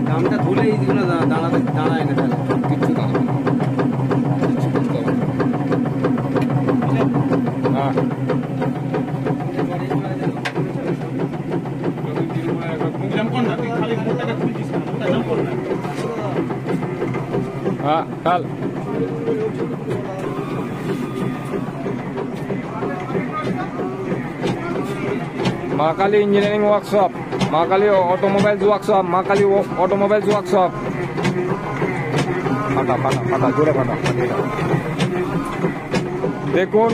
দামটা তুলে এইগুলো দাঁড়ায় না, কিচ্ছু দাঁড়াবে না। হ্যাঁ কাল মা কালী ইঞ্জিনিয়ারিং ওয়ার্কশপ, মা কালী অটোমোবাইলস ওয়ার্কশপ, মা কালী অটোমোবাইলস ওয়ার্কশপ। ফাটা ফাটা ফাটা জোরে ফাটা। দেখুন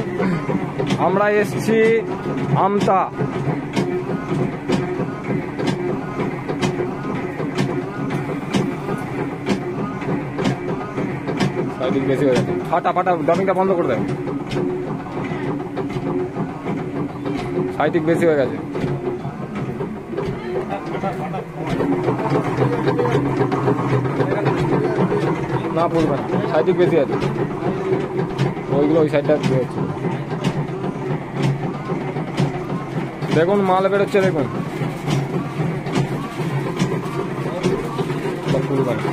আমরা এসছি আমতা, বেশি হয়ে গেছে। ফাটা ফাটা ড্রপিংটা বন্ধ করে দেয়, সাইটিক বেশি হয়ে গেছে। না পড়বে না, সাইটিক বেশি আছে, ওইগুলো ওই সাইডটা বেরোচ্ছে। দেখুন মাল বেরোচ্ছে, দেখুন পড়বে না।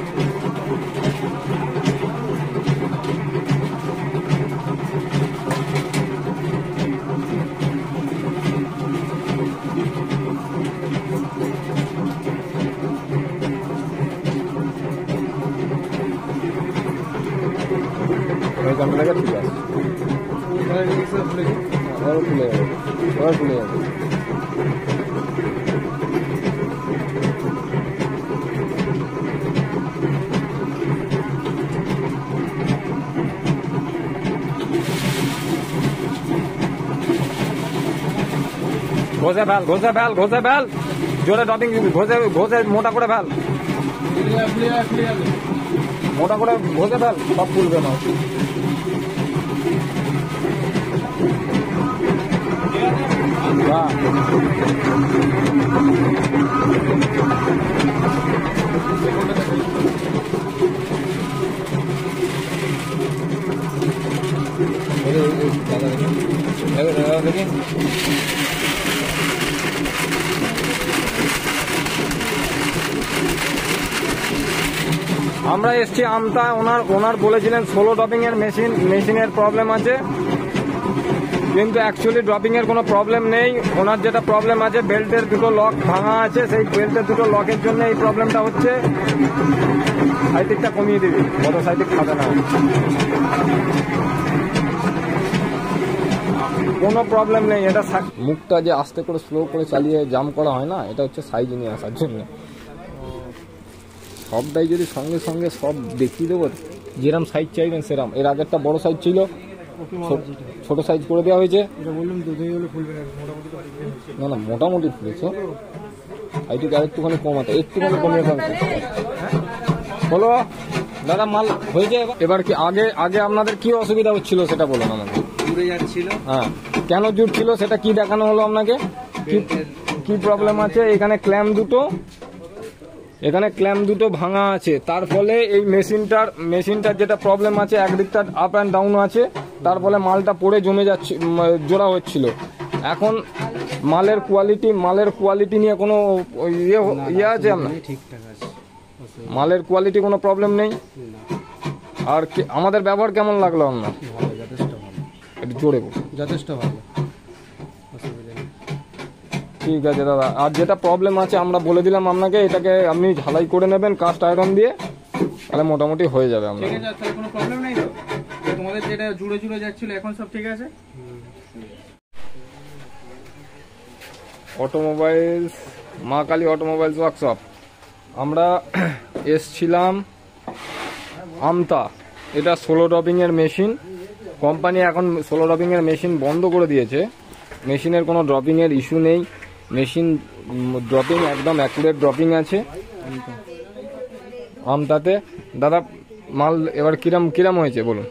ঠিক আছে, খুলে যাবে। ঘষে ফেল, ঘষে ফেল, ঘষে ফেল, জোরে ড্রপিং ঘষে ঘষে মোটা করে ফেল, মোটা করে ঘষে ফেল, সব খুলবে না। দেখি আমরা এসছি আমতা। ওনার বলেছিলেন 16 ড্রপিং এর মেশিনের প্রবলেম আছে, কিন্তু অ্যাকচুয়ালি ড্রপিং এর কোনো প্রবলেম নেই। ওনার যেটা প্রবলেম আছে, বেল্টের দুটো লক ভাঙা আছে, সেই বেল্টের দুটো লকের জন্য এই প্রবলেমটা হচ্ছে। সাইটিকটা কমিয়ে দিবি, কত সাইটিক খাবে না, কোনো প্রবলেম নেই। এটা মুখটা যে আস্তে করে স্লো করে চালিয়ে জাম করা হয় না, এটা হচ্ছে সাইজ নিয়ে আসার জন্য। সবটাই যদি সঙ্গে সঙ্গে সব দেখিয়ে দেবো, যেরকম সাইজ চাইবেন সেরকম। এর আগেরটা বড় সাইজ ছিল, ছোট সাইজ করে দেওয়া হয়েছে। না না মোটামুটি ফুলেছে, সাইটিক আরেকটুখানি কমাতে, একটুখানি কমিয়ে ফেলতে বলো দাদা। মাল হয়েছে এবার কি? আগে আপনাদের কি অসুবিধা হচ্ছিল সেটা বলুন আমাকে। জুড়ে যাচ্ছিল। হ্যাঁ, কেন জুড়ছিল সেটা কি দেখানো হলো আপনাকে? কি প্রবলেম আছে? এখানে ক্ল্যাম্প দুটো ভাঙা আছে, তার ফলে এই মেশিনটার যেটা প্রবলেম আছে, একদিকটা আপ অ্যান্ড ডাউন আছে, তার ফলে মালটা পড়ে জমে যাচ্ছে, জোড়া হচ্ছিল। এখন মালের কোয়ালিটি নিয়ে কোনো ইয়ে আছে আপনার? ঠিকঠাক আছে, মালের কোয়ালিটি কোনো প্রবলেম নেই। আর আমাদের ব্যবহার কেমন লাগলো আপনার? যথেষ্ট ভালো, একটু জোরে যথেষ্ট ভালো। ঠিক আছে দাদা, আর যেটা প্রবলেম আছে আমরা বলে দিলাম আপনাকে, এটাকে আপনি ঝালাই করে নেবেন কাস্ট আয়রন দিয়ে, তাহলে মোটামুটি হয়ে যাবে। আমরা কোনো প্রবলেম নেই তো? তোমাদের যেটা জুড়ে যাচ্ছিল এখন সব ঠিক আছে? অটোমোবাইলস, মা কালী অটোমোবাইলস ওয়ার্কশপ। আমরা এসছিলাম আমতা। এটা 16 ড্রপিং এর মেশিন। কোম্পানি এখন 16 ড্রপিং এর মেশিন বন্ধ করে দিয়েছে। মেশিনের কোনো ড্রপিং এর ইস্যু নেই, মেশিন ড্রপিং একদম অ্যাকুরেট ড্রপিং আছে আমতাতে। দাদা মাল এবার কিরাম হয়েছে বলুন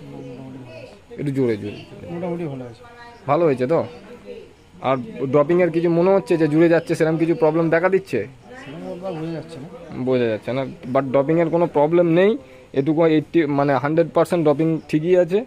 একটু জোরে? মোটামুটি ভালো হয়েছে তো? আর ড্রপিং এর কিছু মনে হচ্ছে যে জুড়ে যাচ্ছে, সেরকম কিছু প্রবলেম দেখা দিচ্ছে? বোঝা যাচ্ছে না, বাট ড্রপিং এর কোনো প্রবলেম নেই। এটুকু 80 মানে 100% ড্রপিং ঠিকই আছে।